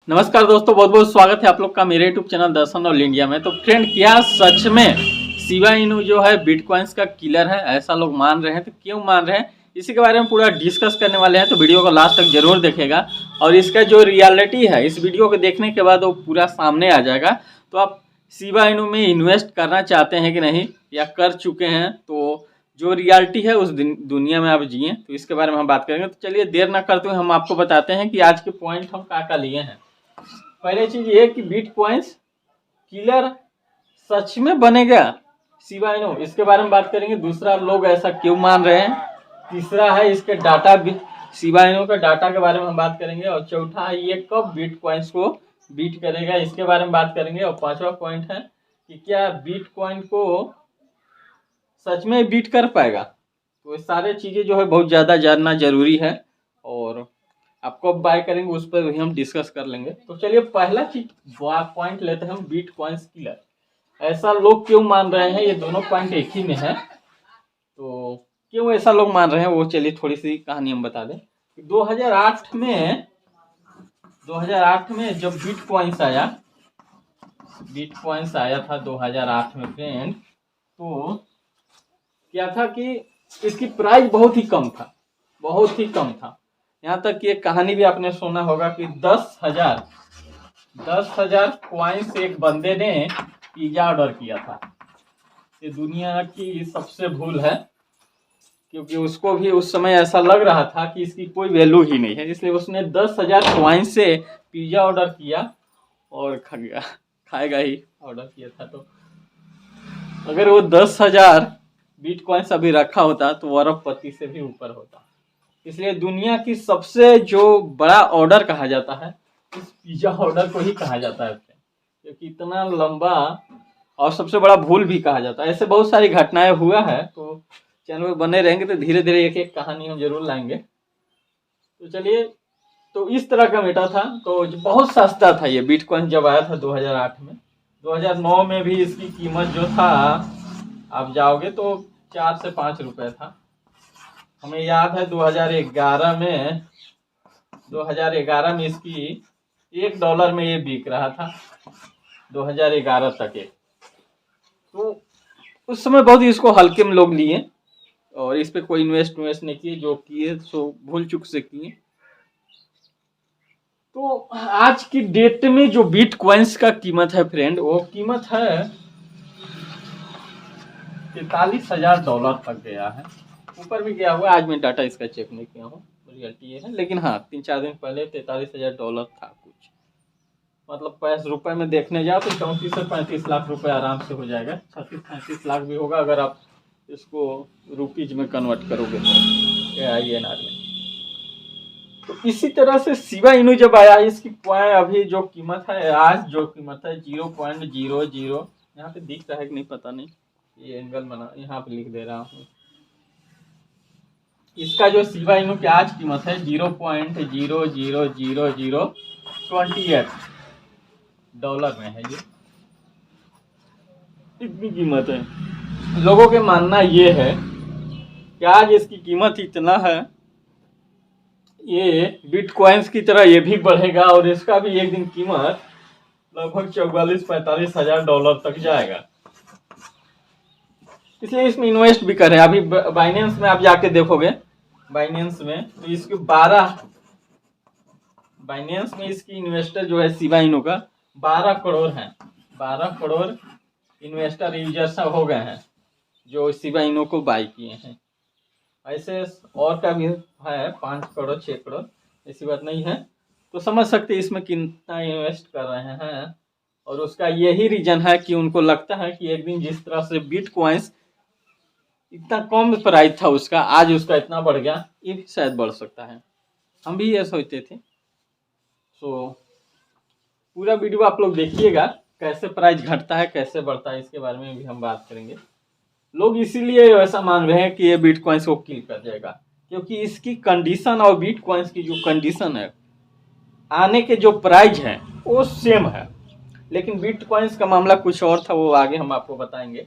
नमस्कार दोस्तों, बहुत बहुत स्वागत है आप लोग का मेरे यूट्यूब चैनल दर्शन ऑल इंडिया में। तो फ्रेंड, क्या सच में शिबा इनू जो है बिटकॉइंस का किलर है, ऐसा लोग मान रहे हैं? तो क्यों मान रहे हैं, इसी के बारे में पूरा डिस्कस करने वाले हैं। तो वीडियो को लास्ट तक जरूर देखेगा और इसका जो रियलिटी है इस वीडियो को देखने के बाद वो पूरा सामने आ जाएगा। तो आप शिबा इनू में इन्वेस्ट करना चाहते हैं कि नहीं, या कर चुके हैं, तो जो रियलिटी है उस दुनिया में आप जिए, तो इसके बारे में हम बात करेंगे। तो चलिए देर ना करते हुए हम आपको बताते हैं कि आज के पॉइंट हम क्या लिए हैं। पहले चीज ये कि बिटकॉइंस किलर सच में बनेगा शिबा इनू, इसके बारे में बात करेंगे। दूसरा, लोग ऐसा क्यों मान रहे हैं। तीसरा है इसके डाटा, शिबा इनू का डाटा के बारे में हम बात करेंगे। और चौथा, ये कब बिटकॉइंस को बीट करेगा, इसके बारे में बात करेंगे। और पांचवा पॉइंट है कि क्या बिटकॉइन को सच में बीट कर पाएगा। तो ये सारे चीजें जो है बहुत ज्यादा जानना जरूरी है और आपको बाय करेंगे उस पर भी हम डिस्कस कर लेंगे। तो चलिए पहला चीज पॉइंट लेते हैं हम, बिटकॉइंस किलर। ऐसा लोग क्यों मान रहे हैं, ये दोनों पॉइंट एक ही में है। तो क्यों ऐसा लोग मान रहे हैं वो चलिए थोड़ी सी कहानी हम बता दें। 2008 में जब बिटकॉइंस आया था 2008 में फ्रेंड, तो क्या था कि इसकी प्राइस बहुत ही कम था। यहाँ तक कि एक कहानी भी आपने सुना होगा कि 10,000 कॉइन्स एक बंदे ने पिज्जा ऑर्डर किया था। ये दुनिया की सबसे भूल है, क्योंकि उसको भी उस समय ऐसा लग रहा था कि इसकी कोई वैल्यू ही नहीं है, इसलिए उसने 10,000 कॉइन्स से पिज्जा ऑर्डर किया और खाएगा ही ऑर्डर किया था। तो अगर वो 10,000 बिटकॉइंस अभी रखा होता तो वो अरबपति से भी ऊपर होता। इसलिए दुनिया की सबसे जो बड़ा ऑर्डर कहा जाता है, इस पिज्जा ऑर्डर को ही कहा जाता है, क्योंकि इतना लंबा, और सबसे बड़ा भूल भी कहा जाता है। ऐसे बहुत सारी घटनाएं हुआ है। तो चैनल में बने रहेंगे तो धीरे धीरे एक एक कहानी हम जरूर लाएंगे। तो चलिए, तो इस तरह का मेटा था। तो बहुत सस्ता था ये बिटकॉइन जब आया था 2008 में। 2009 में भी इसकी कीमत जो था, आप जाओगे तो 4 से 5 रुपए था। हमें याद है 2011 में इसकी $1 में ये बिक रहा था, 2011 तक ये। तो उस समय बहुत ही इसको हल्के में लोग लिए और इस पे कोई इन्वेस्ट नहीं किए, जो किए सो भूल चुक से किए। तो आज की डेट में जो बिटकॉइंस का कीमत है फ्रेंड, वो कीमत है $43,000 तक गया है, ऊपर भी गया हुआ। आज मैं डाटा इसका चेक नहीं किया हूँ, रियलिटी ये है। लेकिन हाँ, 3-4 दिन पहले $43,000 था कुछ। मतलब पैसे रुपए में देखने जाओ तो 34 से 35 लाख रुपए आराम से हो जाएगा। 36-37 लाख भी होगा अगर आप इसको रुपीज में कन्वर्ट करोगे तो INR में। तो इसी तरह से शिबा इनू जब आया, इसकी अभी जो कीमत है, आज जो कीमत है 0.00, यहाँ पे दिख रहा है कि नहीं पता नहीं, ये एंगल बना, यहाँ पे लिख दे रहा हूँ। इसका जो शिबा इनू की आज कीमत है 0.00028 में है। ये इतनी कीमत है। लोगों के मानना ये है कि आज इसकी कीमत इतना है, ये बिटकॉइंस की तरह ये भी बढ़ेगा और इसका भी एक दिन कीमत लगभग 44-45 हजार डॉलर तक जाएगा। इसलिए इसमें इन्वेस्ट भी करें। अभी बाइनेंस में आप जाके देखोगे, बाइनेंस में तो इसके 12, बाइनेंस में इसकी इन्वेस्टर जो है शिबा इनू का 12 करोड़ है। 12 करोड़ इन्वेस्टर यूजर्स हो गए हैं जो शिबा इनू को बाई किए हैं। ऐसे और का भी है 5 करोड़ 6 करोड़, ऐसी बात नहीं है। तो समझ सकते हैं इसमें कितना इन्वेस्ट कर रहे हैं। और उसका यही रीजन है कि उनको लगता है कि एक दिन जिस तरह से बिटकॉइंस इतना कम प्राइस था उसका, आज उसका इतना बढ़ गया, ये भी शायद बढ़ सकता है। हम भी ये सोचते थे। तो पूरा वीडियो आप लोग देखिएगा, कैसे प्राइस घटता है कैसे बढ़ता है, इसके बारे में भी हम बात करेंगे। लोग इसीलिए ऐसा मान रहे हैं कि ये बिटकॉइंस को किल कर जाएगा, क्योंकि इसकी कंडीशन और बिटकॉइंस की जो कंडीशन है, आने के जो प्राइस है वो सेम है। लेकिन बिटकॉइंस का मामला कुछ और था, वो आगे हम आपको बताएंगे।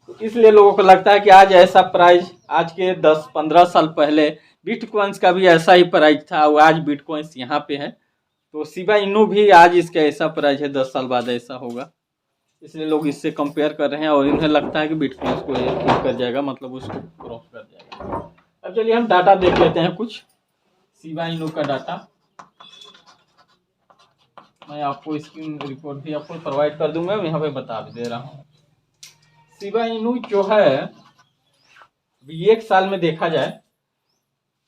तो इसलिए लोगों को लगता है कि आज ऐसा प्राइस, आज के 10-15 साल पहले बिटकॉइंस का भी ऐसा ही प्राइस था, वो आज बिटकॉइंस यहाँ पे है। तो शिबा इनू भी आज इसका ऐसा प्राइस है, 10 साल बाद ऐसा होगा, इसलिए लोग इससे कंपेयर कर रहे हैं और इन्हें लगता है कि बिटकॉइन को ये ठीक कर जाएगा, मतलब उसको क्रॉस कर जाएगा। अब चलिए हम डाटा देख लेते हैं कुछ शिबा इनू का डाटा। मैं आपको स्क्रीन रिपोर्ट भी आपको प्रोवाइड कर दूंगा, यहाँ पे बता भी दे रहा हूँ। शिबा इनू जो है एक साल में देखा जाए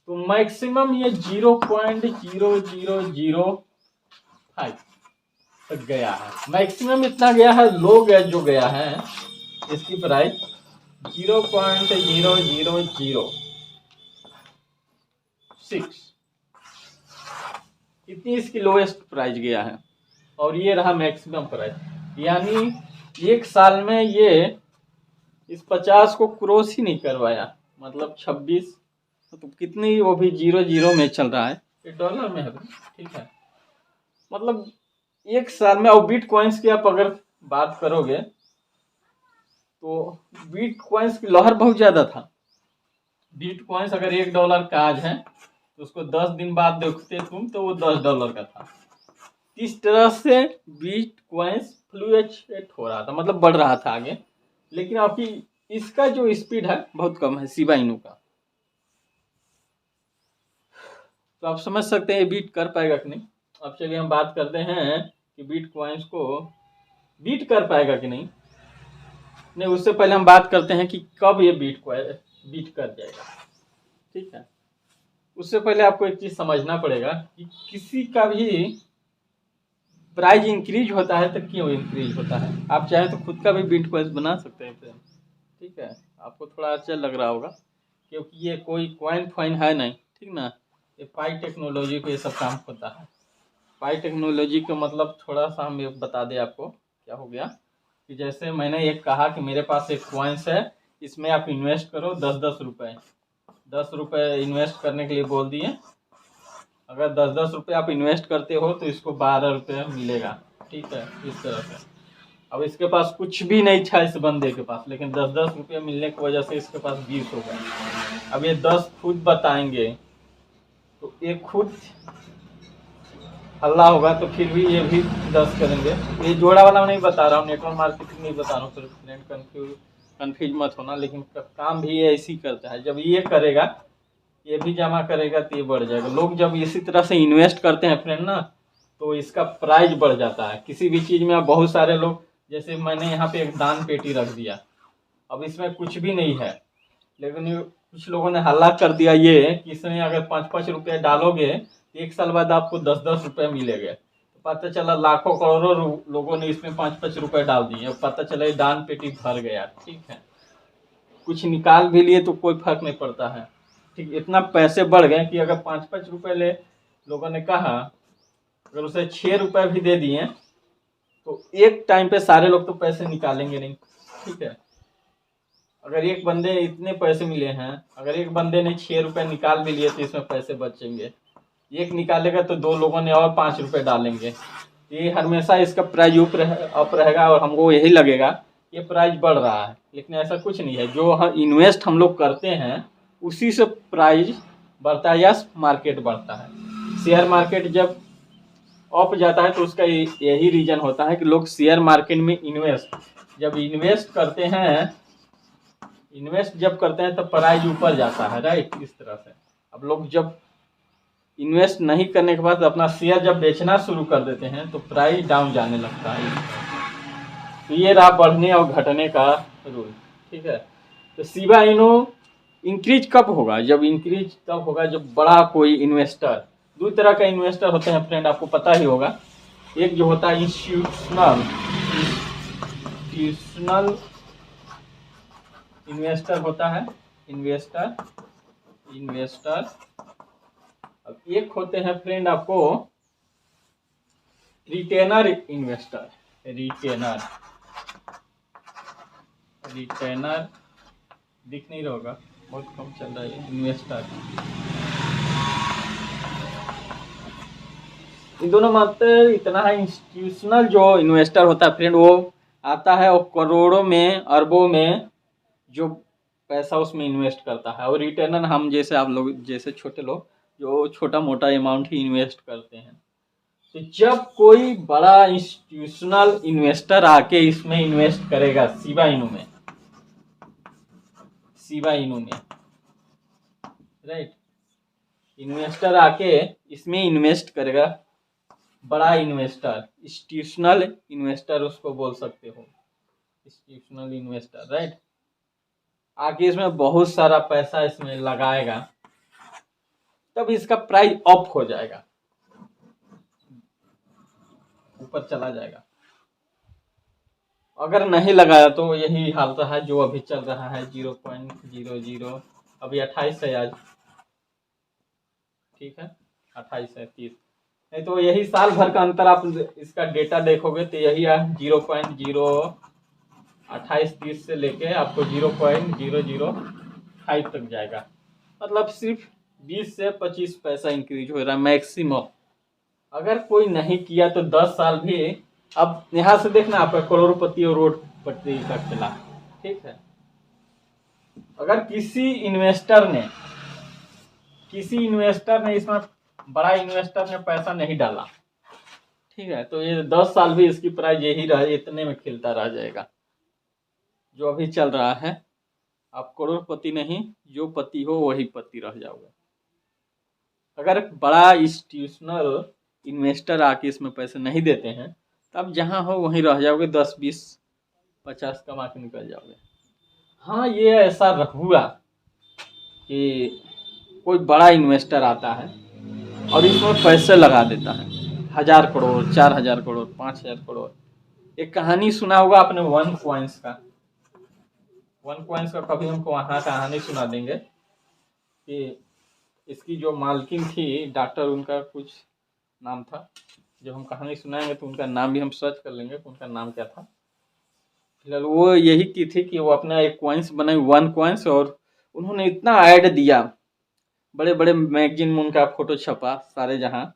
तो मैक्सिमम ये 0.0005 तक गया है, मैक्सिमम इतना गया है। लो गया जो गया है इसकी प्राइस 0.0006, इतनी इसकी लोएस्ट प्राइस गया है, और ये रहा मैक्सिमम प्राइस। यानी एक साल में ये इस 50 को क्रॉस ही नहीं करवाया, मतलब 26, तो कितनी, वो भी 00 में चल रहा है, ये डॉलर में है, ठीक है। मतलब एक साल में। और बिटकॉइंस की आप अगर बात करोगे तो बिटकॉइंस की लहर बहुत ज़्यादा था। बिटकॉइंस अगर $1 का आज है तो उसको 10 दिन बाद देखते तुम तो वो $10 का था। इस तरह से बिटकॉइंस फ्लूक्चुएट हो रहा था, मतलब बढ़ रहा था आगे। लेकिन आपकी इसका जो स्पीड है बहुत कम है शिबा इनू का। तो आप समझ सकते हैं ये बीट कर पाएगा कि नहीं। अब चलिए हम बात करते हैं कि बिटकॉइंस को बीट कर पाएगा कि नहीं। नहीं, उससे पहले हम बात करते हैं कि कब ये बीट कर जाएगा, ठीक है। उससे पहले आपको एक चीज समझना पड़ेगा कि किसी का भी प्राइस इंक्रीज होता है तो क्यों इंक्रीज होता है। आप चाहे तो खुद का भी बिटकॉइन बना सकते हैं फ्रेंड, ठीक है। आपको थोड़ा अच्छा लग रहा होगा क्योंकि ये कोई कॉइन फाइन है नहीं, ठीक ना। ये पाई टेक्नोलॉजी पे ये सब काम होता है। पाई टेक्नोलॉजी का मतलब थोड़ा सा हम ये बता दें आपको क्या हो गया कि जैसे मैंने एक कहा कि मेरे पास एक कॉइन्स है, इसमें आप इन्वेस्ट करो 10-10 रुपये। 10 रुपये इन्वेस्ट करने के लिए बोल दिए। अगर 10-10 रुपये आप इन्वेस्ट करते हो तो इसको 12 रुपये मिलेगा, ठीक है, इस तरह से। अब इसके पास कुछ भी नहीं था इस बंदे के पास, लेकिन 10-10 रुपये मिलने की वजह से इसके पास 20 हो गए। अब ये 10 खुद बताएंगे तो एक खुद हल्ला होगा, तो फिर भी ये भी 10 करेंगे। ये जोड़ा वाला मैं नहीं बता रहा हूँ, नेटवर्क मार्केटिंग नहीं बता रहा हूँ, फ्रेंड कन्फ्यूज मत होना। लेकिन काम भी ये ऐसे ही करता है, जब ये करेगा ये भी जमा करेगा तो ये बढ़ जाएगा। लोग जब इसी तरह से इन्वेस्ट करते हैं फ्रेंड ना, तो इसका प्राइस बढ़ जाता है किसी भी चीज़ में। अब बहुत सारे लोग, जैसे मैंने यहाँ पे एक दान पेटी रख दिया, अब इसमें कुछ भी नहीं है, लेकिन कुछ लोगों ने हल्ला कर दिया ये कि इसमें अगर 5-5 रुपये डालोगे तो 1 साल बाद आपको 10-10 रुपये मिलेंगे। तो पता चला लाखों करोड़ों लोगों ने इसमें 5-5 रुपये डाल दिए, अब पता चला ये दान पेटी भर गया, ठीक है। कुछ निकाल भी लिए तो कोई फर्क नहीं पड़ता है, ठीक। इतना पैसे बढ़ गए कि अगर 5-5 रुपये ले लोगों ने कहा, अगर उसे 6 रुपये भी दे दिए तो एक टाइम पे सारे लोग तो पैसे निकालेंगे नहीं, ठीक है। अगर एक बंदे इतने पैसे मिले हैं, अगर एक बंदे ने 6 रुपये निकाल भी लिए तो इसमें पैसे बचेंगे। एक निकालेगा तो 2 लोगों ने और 5 रुपये डालेंगे। ये हमेशा इसका प्राइस अप रहेगा और हमको यही लगेगा ये प्राइस बढ़ रहा है, लेकिन ऐसा कुछ नहीं है। जो हम इन्वेस्ट हम लोग करते हैं उसी से प्राइस बढ़ता है या मार्केट बढ़ता है। शेयर मार्केट जब अप जाता है तो उसका यही रीजन होता है कि लोग शेयर मार्केट में इन्वेस्ट करते हैं तब प्राइस ऊपर जाता है, राइट, इस तरह से। अब लोग जब इन्वेस्ट नहीं करने के बाद अपना शेयर जब बेचना शुरू कर देते हैं तो प्राइस डाउन जाने लगता है। तो ये रहा बढ़ने और घटने का रूल, ठीक है। तो शिबा इनू इंक्रीज कब होगा? जब इंक्रीज तब होगा जब बड़ा कोई इन्वेस्टर, 2 तरह का इन्वेस्टर होते हैं फ्रेंड, आपको पता ही होगा। एक जो होता है इंस्टीट्यूशनल इन्वेस्टर होता है, इन्वेस्टर। अब एक होते हैं फ्रेंड आपको रिटेनर इन्वेस्टर। रिटेनर दिख नहीं रहा होगा, बहुत कम चल रहा है। इन्वेस्टर, इन दोनों मात्र इतना है। इंस्टीट्यूशनल जो इन्वेस्टर होता है फ्रेंड, वो आता है और करोड़ों में अरबों में जो पैसा उसमें इन्वेस्ट करता है। और रिटर्नर हम जैसे, आप लोग जैसे छोटे लोग जो छोटा मोटा अमाउंट ही इन्वेस्ट करते हैं। तो जब कोई बड़ा इंस्टीट्यूशनल इन्वेस्टर आके इसमें इन्वेस्ट करेगा, शिबा इनू में, राइट, इन्वेस्टर आके इसमें इन्वेस्ट करेगा, बड़ा इन्वेस्टर, इंस्टीट्यूशनल इन्वेस्टर उसको बोल सकते हो, इंस्टीट्यूशनल इन्वेस्टर, राइट, आगे इसमें बहुत सारा पैसा इसमें लगाएगा, तब इसका प्राइस अप हो जाएगा, ऊपर चला जाएगा। अगर नहीं लगाया तो यही हाल रहा है जो अभी चल रहा है 0.00, अभी 28 है आज, ठीक है, 28 है, 30 नहीं तो यही साल भर का अंतर, आप इसका डेटा देखोगे तो यही है 0.02830 से लेके आपको 0.005 तक जाएगा, मतलब सिर्फ 20 से 25 पैसा इंक्रीज हो रहा है मैक्सिमम। अगर कोई नहीं किया तो 10 साल भी, अब यहाँ से देखना आपका करोड़पति और रोडपति का खेला, ठीक है। अगर किसी इन्वेस्टर ने इसमें, बड़ा इन्वेस्टर ने पैसा नहीं डाला, ठीक है, तो ये 10 साल भी इसकी प्राइस यही रहे, इतने में खिलता रह जाएगा जो अभी चल रहा है। आप करोड़पति नहीं, जो पति हो वही पति रह जाओगे। अगर बड़ा इंस्टीट्यूशनल इन्वेस्टर आके इसमें पैसे नहीं देते हैं, तब जहाँ हो वहीं रह जाओगे, 10, 20, 50 कमा के निकल जाओगे। हाँ, ये ऐसा हुआ कि कोई बड़ा इन्वेस्टर आता है और इसमें पैसे लगा देता है, 1000 करोड़, 4000 करोड़, 5000 करोड़। एक कहानी सुना होगा आपने वन कॉइन्स का, कभी हमको वहाँ कहानी सुना देंगे कि इसकी जो मालकिन थी डॉक्टर, उनका कुछ नाम था, जब हम कहानी सुनाएंगे तो उनका नाम भी हम सर्च कर लेंगे उनका नाम क्या था। फिलहाल वो यही की थी कि वो अपना एक कॉइन्स बनाई, वन कॉइन्स, और उन्होंने इतना ऐड दिया, बड़े बड़े मैगजीन में उनका फोटो छपा सारे जहां,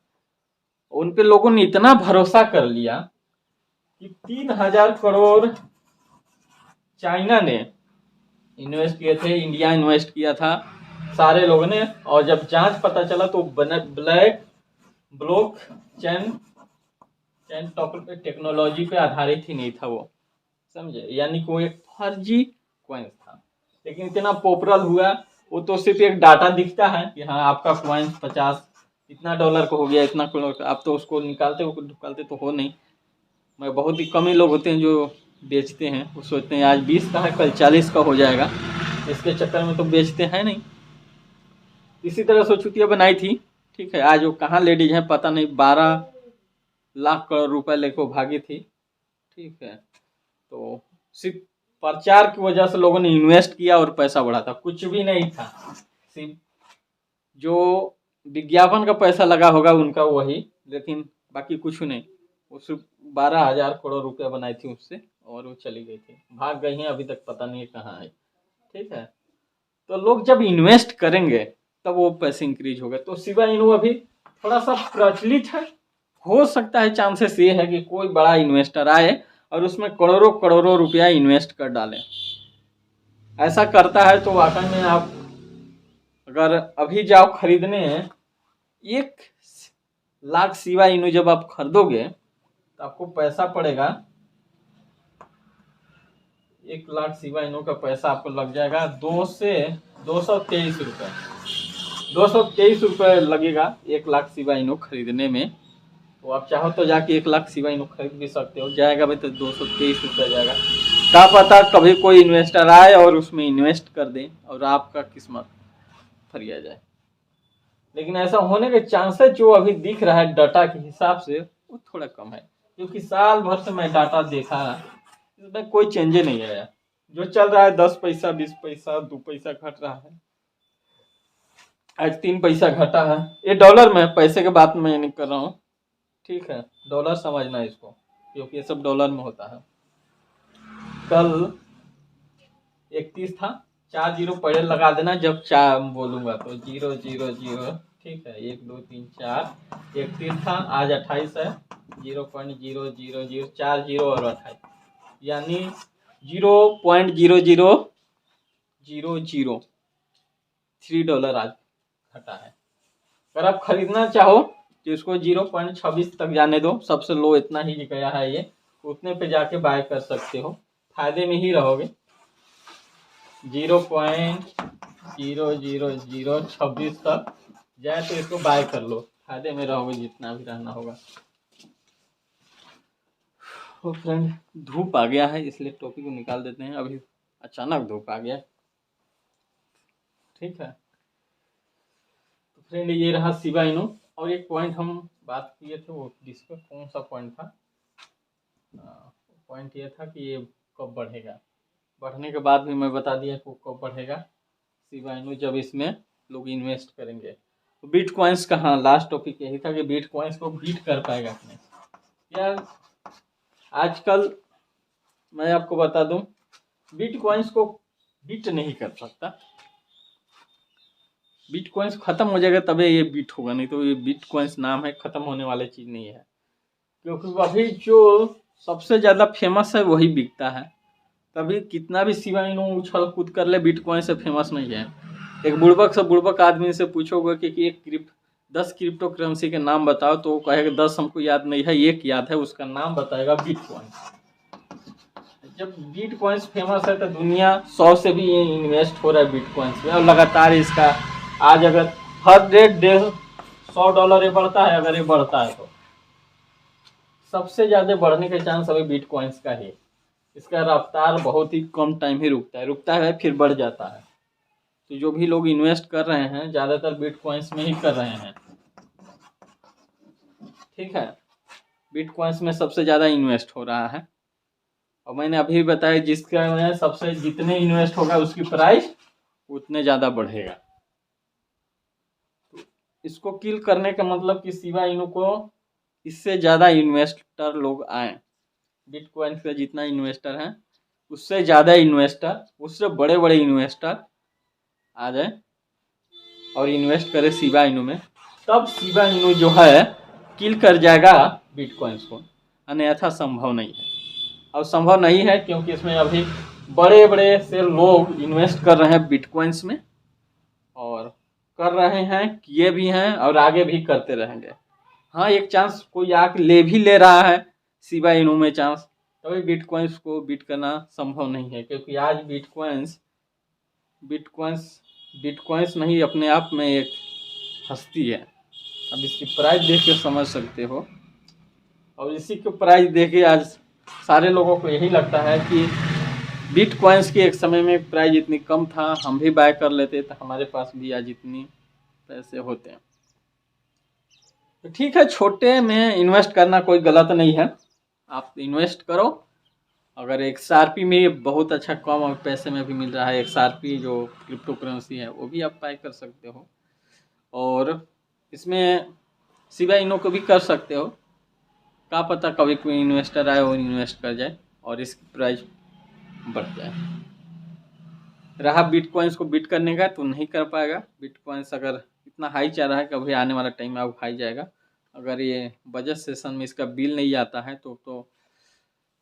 उन पे लोगों ने इतना भरोसा कर लिया कि 3000 करोड़ चाइना ने इन्वेस्ट किए थे, इंडिया इन्वेस्ट किया था, सारे लोगों ने। और जब जांच पता चला तो ब्लॉक चेन टेक्नोलॉजी पे आधारित ही नहीं था वो, समझे, यानी कि वो एक फर्जी कॉइन्स था। लेकिन इतना पॉपुलर हुआ, वो तो सिर्फ एक डाटा दिखता है कि हाँ आपका कॉइन्स 50 इतना डॉलर का हो गया, इतना करोड़ का, आप तो उसको निकालते तो हो नहीं। मैं बहुत ही कम ही लोग होते हैं जो बेचते हैं, वो सोचते हैं आज 20 का है कल 40 का हो जाएगा, इसके चक्कर में तो बेचते हैं नहीं। इसी तरह से चुतिया बनाई थी, ठीक है, आज वो कहाँ लेडीज हैं पता नहीं, 12 लाख करोड़ रुपए लेकर भागी थी, ठीक है। तो सिर्फ प्रचार की वजह से लोगों ने इन्वेस्ट किया और पैसा बढ़ा था, कुछ भी नहीं था, सिर्फ जो विज्ञापन का पैसा लगा होगा उनका वही, लेकिन बाकी कुछ नहीं। वो सिर्फ 12,000 करोड़ रुपया बनाई थी उससे, और वो चली गई थी, भाग गई हैं, अभी तक पता नहीं कहाँ है, ठीक है। तो लोग जब इन्वेस्ट करेंगे तब वो पैसे इंक्रीज हो गए। तो शिबा इनू अभी थोड़ा सा प्रचलित है, हो सकता है, चांसेस ये है कि कोई बड़ा इन्वेस्टर आए और उसमें करोड़ों करोड़ों रुपया इन्वेस्ट कर डाले। ऐसा करता है तो वाकई में आप अगर अभी जाओ खरीदने 1,00,000 शिबा इनू जब आप खरीदोगे तो आपको पैसा पड़ेगा 1,00,000 शिबा इनू का पैसा आपको लग जाएगा 223 रुपये, 223 रुपये लगेगा 1,00,000 शिबा इनू खरीदने में। तो आप चाहो तो जाके 1,00,000 शिबा इनू खरीद भी सकते हो, जाएगा भाई तो 223 रुपये जाएगा। क्या पता कभी कोई इन्वेस्टर आए और उसमें इन्वेस्ट कर दे और आपका किस्मत फरिया जाए। लेकिन ऐसा होने के चांसेस जो अभी दिख रहा है डाटा के हिसाब से वो थोड़ा कम है, क्योंकि साल भर से मैं डाटा देखा, इसमें कोई चेंज नहीं आया। जो चल रहा है 10 पैसा, 20 पैसा, 2 पैसा घट रहा है, आज 3 पैसा घटा है। ये डॉलर में, पैसे के बात में नहीं कर रहा हूँ, ठीक है, डॉलर समझना इसको, क्योंकि ये सब डॉलर में होता है। कल 31 था, 4 जीरो पहले लगा देना जब 4 बोलूंगा तो 000, ठीक है, 1 2 3 4, 31 था, आज 28 है, 0.000, 4 जीरो और 28, यानी 0.00003 डॉलर आज घटा है। अगर आप खरीदना चाहो तो इसको 0.26 तक जाने दो, सबसे लो इतना ही गया है ये, उतने पे जाके बाय कर सकते हो, फायदे में ही रहोगे। 0.000026 तक जाए तो इसको बाय कर लो, फायदे में रहोगे जितना भी रहना होगा। तो फ्रेंड धूप आ गया है इसलिए टॉपिक को निकाल देते हैं, अभी अचानक धूप आ गया, ठीक है। तो फ्रेंड ये रहा शिबा इनू, और एक पॉइंट हम बात किए थे, वो जिसका कौन सा पॉइंट था, पॉइंट ये था कि ये कब बढ़ेगा, बढ़ने के बाद भी मैं बता दिया कि कब बढ़ेगा शिबा इनू, जब इसमें लोग इन्वेस्ट करेंगे। तो बिटकॉइंस का, हाँ लास्ट टॉपिक यही था कि बिटकॉइंस को बीट कर पाएगा अपने यार। आजकल मैं आपको बता दूं, बिटकॉइंस को बीट नहीं कर सकता, बिटकॉइंस खत्म हो जाएगा तभी ये बीट होगा, नहीं तो ये बिटकॉइंस नाम है, खत्म होने वाली चीज़ नहीं है, क्योंकि अभी जो सबसे ज़्यादा फेमस है वही बिकता है। तभी कितना भी शिबा इनू उछल कूद कर ले, बिटकॉइन से फेमस नहीं है। एक बुड़बक से बुड़बक आदमी से पूछोगे कि एक 10 क्रिप्टो करेंसी के नाम बताओ, तो वो कहेगा 10 हमको याद नहीं है, एक याद है, उसका नाम बताएगा बिटकॉइन। जब बिटकॉइंस फेमस है तो दुनिया 100 से भी इन्वेस्ट हो रहा है बिटकॉइंस में, और लगातार इसका आज अगर हर डे $100 ये बढ़ता है, अगर ये बढ़ता है तो सबसे ज़्यादा बढ़ने के चांस अभी बिटकॉइंस का है। इसका रफ्तार बहुत ही कम टाइम ही रुकता है फिर बढ़ जाता है। तो जो भी लोग इन्वेस्ट कर रहे हैं ज़्यादातर बिटकॉइंस में ही कर रहे हैं, ठीक है। बिटकॉइंस में सबसे ज़्यादा इन्वेस्ट हो रहा है, और मैंने अभी बताया जिसका में सबसे जितने इन्वेस्ट होगा उसकी प्राइस उतने ज़्यादा बढ़ेगा। तो इसको किल करने का मतलब कि शिबा इनू को इससे ज़्यादा इन्वेस्टर लोग आए, बिटकॉइन का जितना इन्वेस्टर है उससे ज़्यादा इन्वेस्टर, उससे बड़े बड़े इन्वेस्टर आ जाए और इन्वेस्ट करे शिबा इनू में, तब शिबा इनू जो है किल कर जाएगा बिटकॉइंस को, अन्यथा संभव नहीं है। अब संभव नहीं है क्योंकि इसमें अभी बड़े बड़े से लोग इन्वेस्ट कर रहे हैं बिटकॉइंस में, और कर रहे हैं, किए भी हैं और आगे भी करते रहेंगे। हाँ एक चांस कोई आके ले रहा है शिबा इनू में चांस, तभी बिटकॉइंस को बीट करना संभव नहीं है, क्योंकि आज बिटकॉइंस नहीं अपने आप में एक हस्ती है। अब इसकी प्राइस देख के समझ सकते हो, और इसी के प्राइस देख के आज सारे लोगों को यही लगता है कि बिटकॉइंस के एक समय में प्राइस इतनी कम था, हम भी बाय कर लेते तो हमारे पास भी आज इतनी पैसे होते हैं। तो ठीक है, छोटे में इन्वेस्ट करना कोई गलत नहीं है, आप इन्वेस्ट करो। अगर XRP में बहुत अच्छा कम पैसे में भी मिल रहा है, XRP जो क्रिप्टो करेंसी है वो भी आप बाय कर सकते हो, और इसमें शिबा इनू को भी कर सकते हो, क्या पता कभी कोई इन्वेस्टर आए और इन्वेस्ट कर जाए और इसकी प्राइस बढ़ जाए। रहा बिटकॉइंस को बीट करने का तो नहीं कर पाएगा, बिटकॉइंस अगर इतना हाई चल रहा है कभी आने वाला टाइम में अब हाई जाएगा। अगर ये बजट सेशन में इसका बिल नहीं आता है तो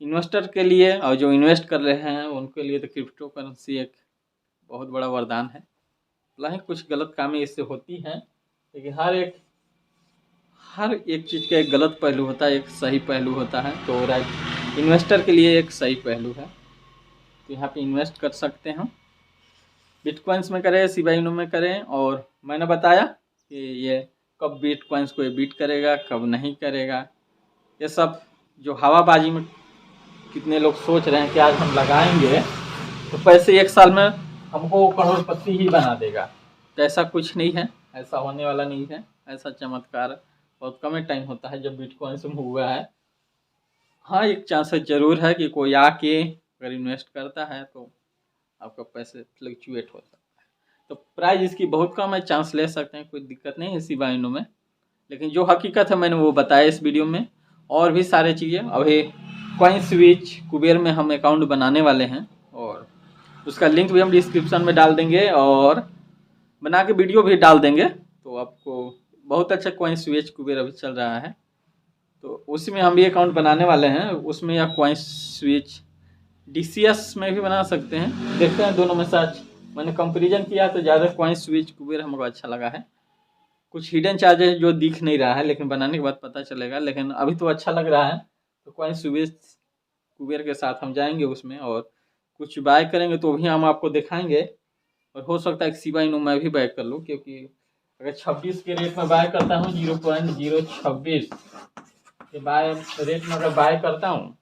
इन्वेस्टर के लिए और जो इन्वेस्ट कर रहे हैं उनके लिए तो क्रिप्टो करेंसी एक बहुत बड़ा वरदान है। भले कुछ गलत कामें इससे होती हैं, लेकिन हर एक चीज़ का एक गलत पहलू होता है, एक सही पहलू होता है, तो राइट इन्वेस्टर के लिए एक सही पहलू है। तो यहाँ पे इन्वेस्ट कर सकते हैं, बिटकॉइंस में करें, शिबा इनू में करें, और मैंने बताया कि ये कब बिटकॉइंस को ये बीट करेगा कब नहीं करेगा, ये सब जो हवाबाजी में कितने लोग सोच रहे हैं कि आज हम लगाएंगे तो पैसे 1 साल में हमको करोड़पति ही बना देगा, तो ऐसा कुछ नहीं है, ऐसा होने वाला नहीं है। ऐसा चमत्कार बहुत कम टाइम होता है जब बिटकॉइंस में हुआ है। हाँ एक चांस जरूर है कि कोई आके अगर इन्वेस्ट करता है तो आपका पैसे फ्लक्चुएट हो सकता है, तो प्राइस इसकी बहुत कम है, चांस ले सकते हैं, कोई दिक्कत नहीं है शिबा इनू में। लेकिन जो हकीकत है मैंने वो बताया इस वीडियो में, और भी सारे चीज़ें अभी कॉइन स्विच कुबेर में हम अकाउंट बनाने वाले हैं, और उसका लिंक भी हम डिस्क्रिप्शन में डाल देंगे और बना के वीडियो भी डाल देंगे। तो आपको बहुत अच्छा कॉइन स्विच कुबेर अभी चल रहा है, तो उसमें हम भी अकाउंट बनाने वाले हैं, उसमें या कॉइन स्विच DCS में भी बना सकते हैं, देखते हैं दोनों में से आज मैंने कंपेरिजन किया तो ज़्यादा कॉइन स्विच कुबेर हमको अच्छा लगा है। कुछ हिडन चार्जेस जो दिख नहीं रहा है, लेकिन बनाने के बाद पता चलेगा। लेकिन अभी तो अच्छा लग रहा है। तो कॉइन कुबेर के साथ हम जाएंगे उसमें और कुछ बाय करेंगे तो भी हम आपको दिखाएंगे। और हो सकता है कि शिबा इनू मैं भी बाय कर लूँ, क्योंकि अगर 26 के रेट में बाय करता हूँ 0.026 के बाय रेट में अगर बाय करता हूँ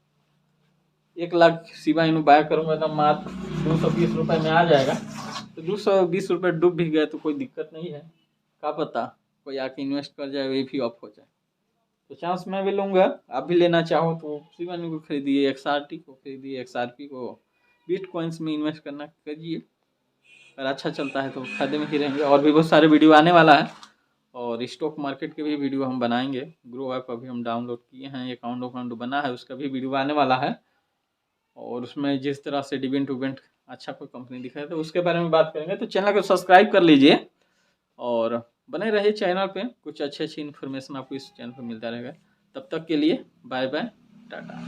1 लाख शिबा इनू बाय करूँगा तो मात्र 220 रुपये में आ जाएगा। तो 220 रुपये डूब भी गए तो कोई दिक्कत नहीं है, क्या पता कोई आके इन्वेस्ट कर जाए वे भी ऑफ हो जाए। तो चांस मैं भी लूँगा, आप भी लेना चाहो तो शिबा इनू को खरीदिए, XRT को खरीदिए, XRP को बिटकॉइंस में इन्वेस्ट करना करिए। अगर अच्छा चलता है तो फायदे में ही रहेंगे। और भी बहुत सारे वीडियो आने वाला है और स्टॉक मार्केट के भी वीडियो हम बनाएंगे। ग्रो ऐप अभी हम डाउनलोड किए हैं, अकाउंट बना है, उसका भी वीडियो आने वाला है। और उसमें जिस तरह से डिवेंट उवेंट अच्छा कोई कंपनी दिखाए तो उसके बारे में बात करेंगे। तो चैनल को सब्सक्राइब कर लीजिए और बने रहिए चैनल पे, कुछ अच्छी इन्फॉर्मेशन आपको इस चैनल पर मिलता रहेगा। तब तक के लिए बाय बाय, टाटा।